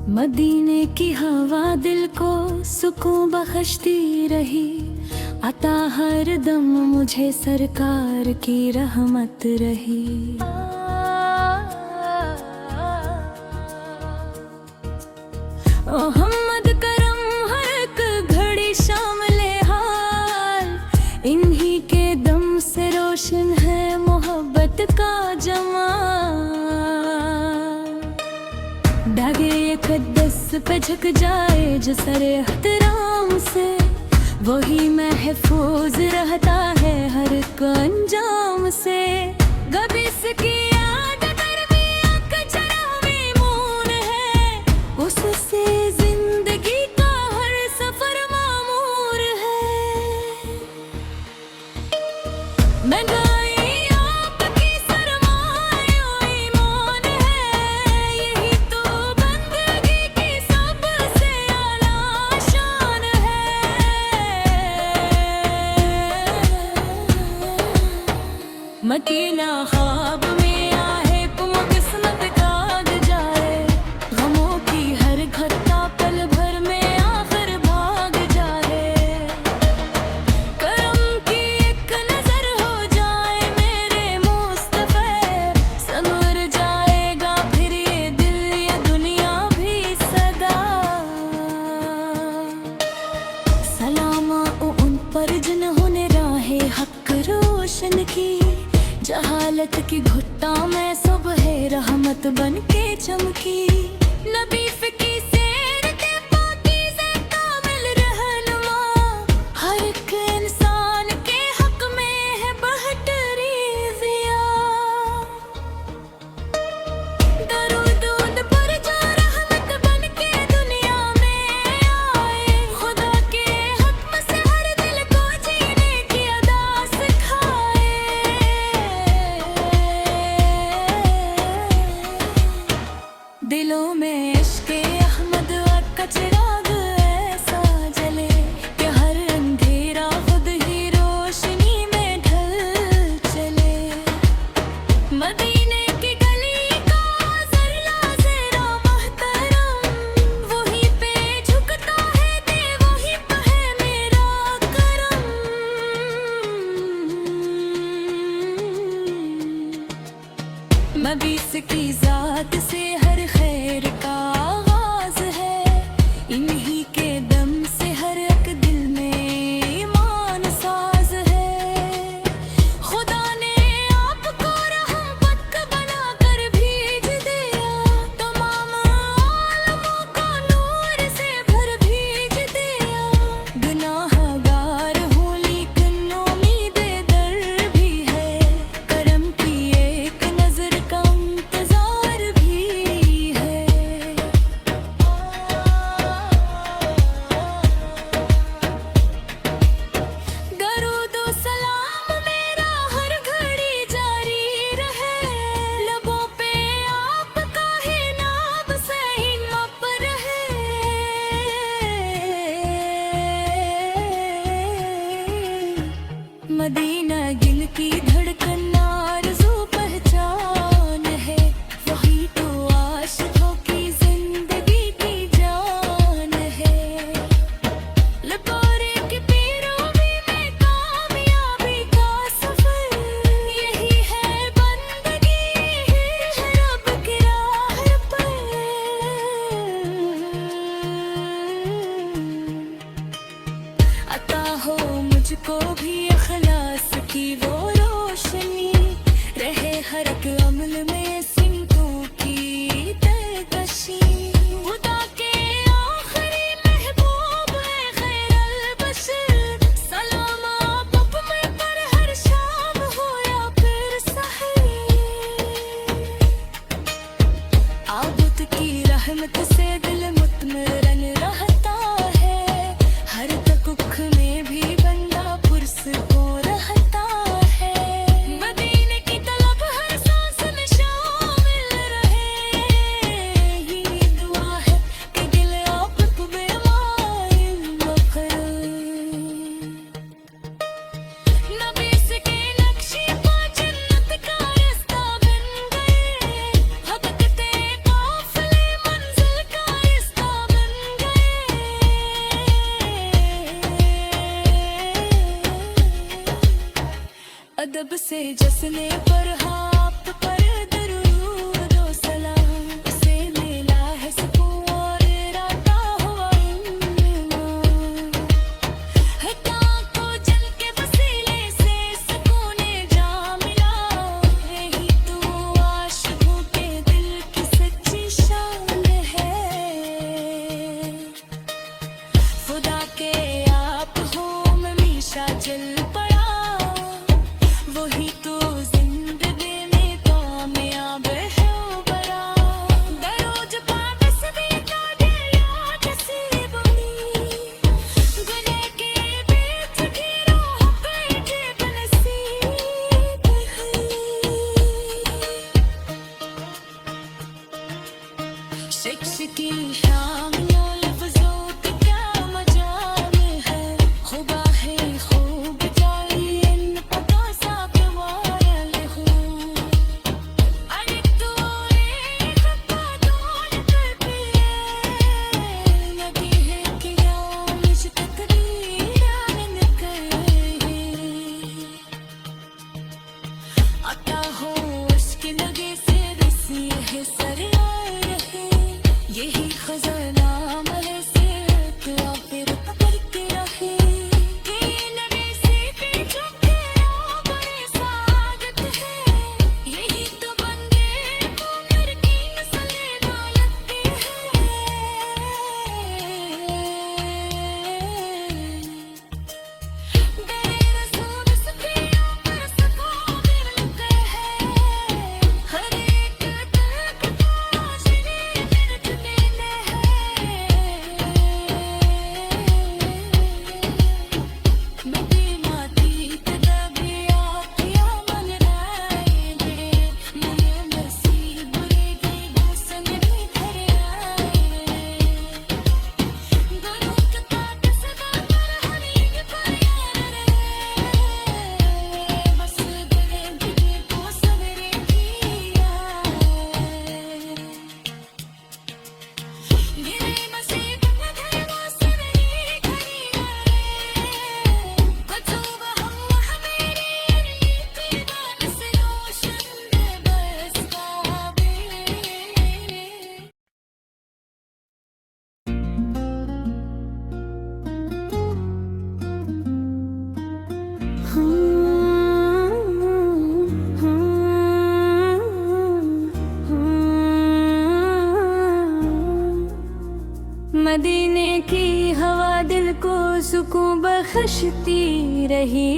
मदीने की हवा दिल को सुकून बख्शती रही, अता हर दम मुझे सरकार की रहमत रही। मोहम्मद करम हर एक घड़ी शामिले हाल, इन्हीं के दम से रोशन है मोहब्बत का जमाल। दागे मुक़द्दस पे झुक जाए जो सरे एहतराम से, वही महफूज रहता है हर एक अंजाम से। गबिस की याद अगर भी अकचरा मेमून है, उससे जिंदगी का हर सफर मामूर है। महंगाई आपकी सरमाया ईमान है, यही तो बंदगी की सबसे आला शान है। मदीना ख्वाब में आहे तुम किस्मत काट जाए, गमों की हर घटा पल भर में आखिर भाग जाए। करम की एक नजर हो जाए मेरे मुस्तफा, संवर जाएगा फिर ये दिल ये दुनिया भी सदा। सलाम उन पर जिन्होंने राहे हक रोशन की, जहालत की घुट्टा में सुबह रहमत बन के चमकी। नबी फ़िकी सैर के पाकीज़े कामिल रहनुमा, हर एक इंसान के हक में है बहतरी ज़िया। दरूद उन पर जो रहमत बन के दुनिया में आए, खुदा के हुक्म से हर दिल को जीने की अदा सिखाए। दिलों में इश्क़े अहमद का चिराग ऐसा जले कि हर अंधेरा खुद ही रोशनी में ढल चले। मदीने की गली का ज़र्रा ज़रा मोहतरम, वहीं पे झुकता है दे वहीं पे है मेरा करम। मबीस की ज़ात से हर खैर का आगाज़ है, इन्हीं के दम से हर एक दिल में ईमान साज है। खुदा ने आपको रहमत बना कर भेज दिया, तमाम आलमों को नूर से भर भेज दिया। गुनाहगार हूँ लेकिन उम्मीद दर भी है, करम की एक नजर का इंतजार भी है। दरूद व सलाम मेरा हर घड़ी जारी रहे, लबों पे आपका ही नाम सही मप रहे। मदीना दिल की धड़कन आरज़ू पहचान है, वही तो आशिकों की जिंदगी की जान है। लबारे की पैरवी में कामयाबी का सफर, यही है बंदगी है रब की राह पर। अता हो मुझको भी अखलास की वो रोशनी, रहे हर एक अमल में सिमतों की तरकशी। खुदा के आखिरी महबूब है खैरुल बशर, सलाम आप में पर हर शाम हो या फिर सहर। आबुद की रहमत से दिल मुतमरन रहता है, हर तकुख में भी बंदा पुरसकून रहता है। मदीने की तलब हर सांस में शामिल रहे, ये दुआ है कि दिल आप पे माइल मखर। नबी के नक्शे पर जन्नत का रास्ता बन गए, भटकते काफिले मंजिल का हंसने पर आप पर दरूद व सलाम, उसे मिला है सुकून और राता हुआ इन्नाम। हटा को जल के वसीले से सुकून जा मिला, यही तो आशिकों के दिल की सच्ची शान है। खुदा के आप हो हमेशा जल पड़ा, वही तो जिंदगी में कामयाब है बड़ा। दरोज पाबस भी का दिल याद से बनी, गले के बीच ढेरों बैठे बनसीब है। शिक्ष की शाम लफ्जों के क्या मजाल है, खुदा है खूब जाई इन पता साफ वायल हूँ। अरे तू एक पादोल कर पिए, नदी है कि मुझ तकदीर कर आता हो उसके लगे से रसी है सर रहे, यही खजाना मरे से या फिर करते रहे। कि लगे से भी झुके बड़े सादत है, यही तो बंदे उम्र की नस्ल लगती है। मेरे रसूल सफियों पर सफा मिलते हैं, हर एक तक रोशनी मिर्च मिले है। मदीना की तदबिया किया मन राय दे, मन नसीब बुरेगी भूसन भी घर आए। गुरु का कसदा पर हमीद पर यार रहे, बस दिले दिले को सवेरे किया। गिरे मसीब में धर्मा सवेरे घड़ी आए, कचूब हम हमेरी रीति बान से रोशन बस काबे। मदीने की हवा दिल को सुकून बख्शती रही,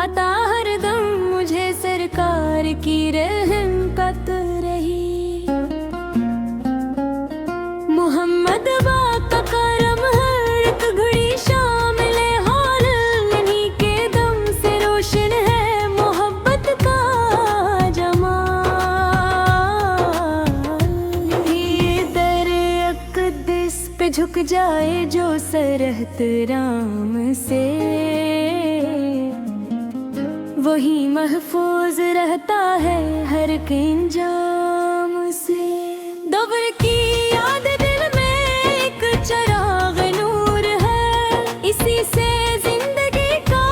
अता हरदम मुझे सरकार की रहमत रही। मोहम्मद बाग का करम हर एक घड़ी शामिल हाल, इन्हीं के दम से रोशन है मोहब्बत का जमाल। ये दर अक़दस पे झुक जाए जो सर एहतराम से, वही महफूज रहता है हर एक इंजाम से। दबर की याद दिल में एक चराग नूर है, इसी से जिंदगी का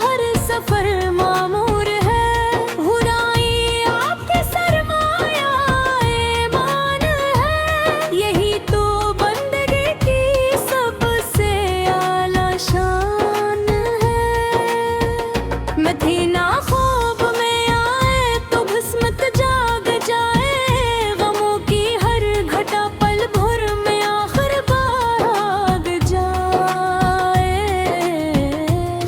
हर सफर मामूर है। हुराई आपके सरमाया ईमान है, यही तो बंदगी की सबसे आला शान है। मदीना ख्वाब में आए तो भस्मत जाग जाए, गमों की हर घटा पल भर में आखिर बाग जाए।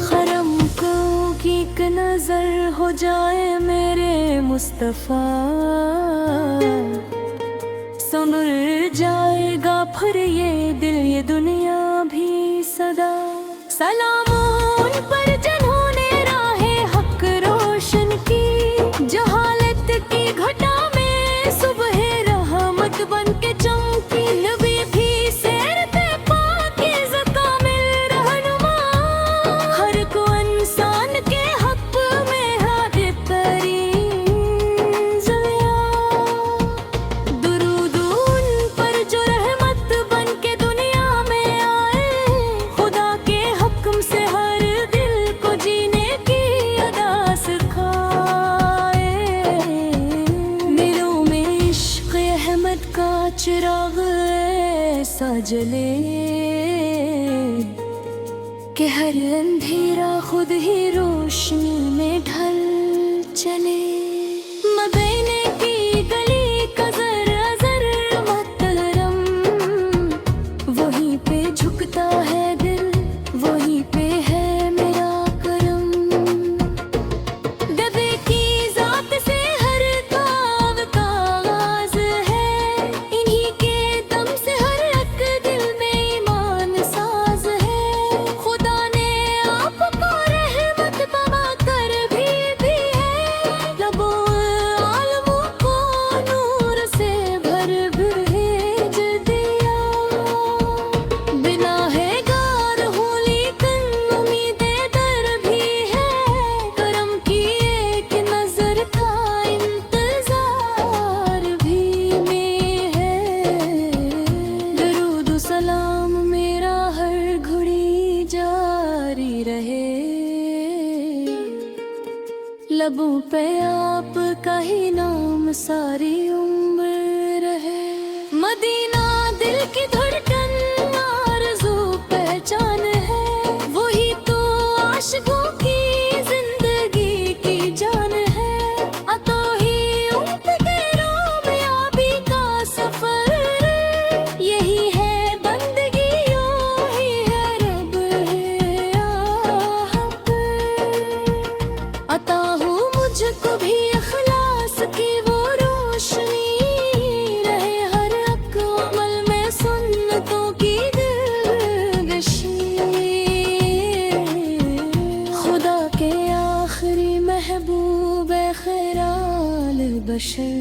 खरम को की एक नजर हो जाए मेरे मुस्तफा, संवर जाएगा फिर ये दिल ये दुनिया भी सदा। सलाम उन पर जिन्होंने राहे हक रोशन की, जहालत की घटा में सुबह रहमत बन के चमकी। नबी भी सैरते पाकीज़ा कामिल रहनुमा, हर को इंसान के हक में हादिब तरीन ज़िया। रहमत का चिराग ऐसा जले कि हर अंधेरा खुद ही रोशनी में ढल चले। मदीने की गली का जरा जरा मुहतरम, वहीं पे झुकता है दिल, वहीं पे है मेरा करम। डबे की जात से हर काम का आगाज है, इन्हीं के दम से हर एक दिल में ईमान साज है। खुदा ने आपको रहमत बना कर भी है, लबों आलमों को नूर से भर भेज दिया। बिना है गार हूँ लेकिन उम्मीदें दर भी है, करम की एक नजर का इंतजार भी में है। दरूद सलाम मेरा हर घड़ी जारी रहे, लबों पे आपका ही नाम सारी उम्र रहे। मदीना दिल की धड़कन आरज़ू पहचान है, वही तो आशिकों की जिंदगी की जान है। अतो ही उम्र के कामयाबी का सफर, यही है बंदगी, यही है रब है आप। अता हो मुझको भी इखलास की वो रोशनी, रहे हर हक अमल में सुन्नतों की दिलगशी। खुदा के आखिरी महबूब खैराल बशर,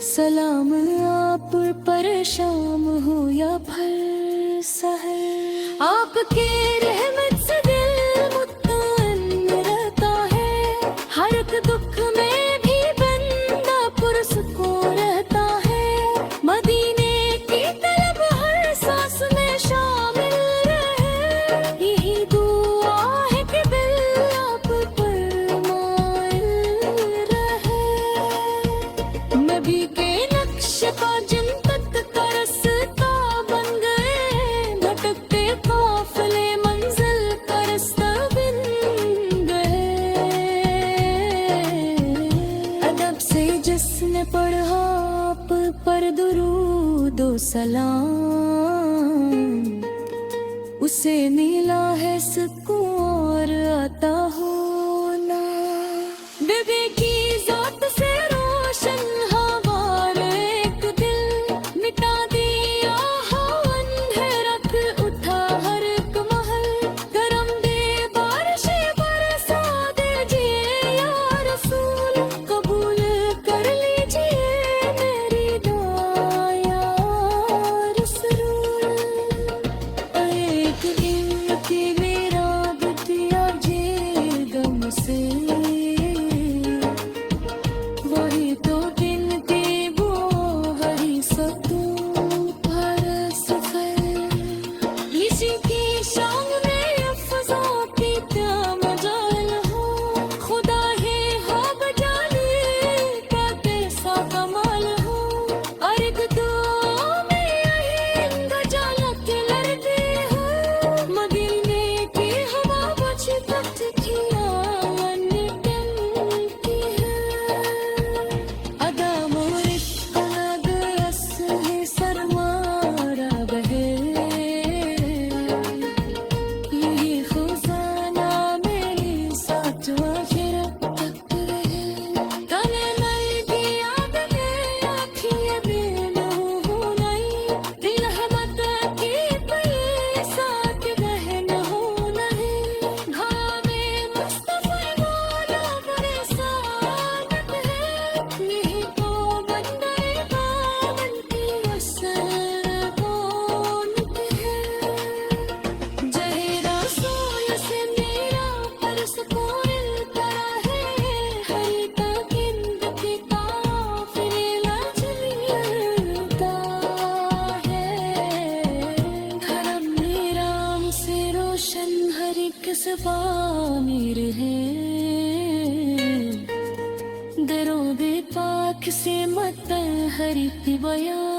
सलाम आप पर शाम हो या भर सहर। आपके रहमत से दिल मुत्तमइन रहता है, हर एक दुख में भी बंदा पुरसुकून रहता है। मदीने की तलब हर सांस में शामिल रहे, यही दुआ है कि दिल आप पर माइल रहे। नबी के नक्श का जिन तक का रास्ता बन गए, भटकते काफिले मंजिल का रास्ता बन गए। अदब से जिसने पढ़ा आप पर दुरूद व सलाम, उसे मिला है सुकून और आता हो ना। बीबी की जात से रोशन हवार एक दिल, मिटा दिया अंधेरा उठा हर एक महल। गरम दे बारिशें बरसा दीजिए या रसूल, कबूल कर लीजिए मेरी दुआ या रसूल। एक दिन की मेरा बिटिया जी गम से, वही तो दिन की वो हरी सकूत भर सफर। इसी की शान में अफ़ज़ा की क्या मजाल हो, खुदा ही हो बजाने का कैसा कमाल हो। और एक दुआ में यही गजालत लड़ती हो, मदीने की हवा मुझ तक खियावन बनती है। अदा मोरिश अलग असली सरमारा बहे, यही खुजाना मेरी साथ आखिरत तक रहे। तने नल की याद में आँखियाँ बेनूह हो नहीं, रहमत की पले साथ बहन हो नहीं। घामे मुस्तफ़ा मौला बड़े सादत है, यही तो बंदे दामन की असल कौनत है। जहेरा सोल से मेरा पर सुकून मिलता है, हरी ताकिंद के काफिले लचलता है। करम निराम से रोशन हर एक सफा मीर है, दरो नूबे पाक से मतहरित बयान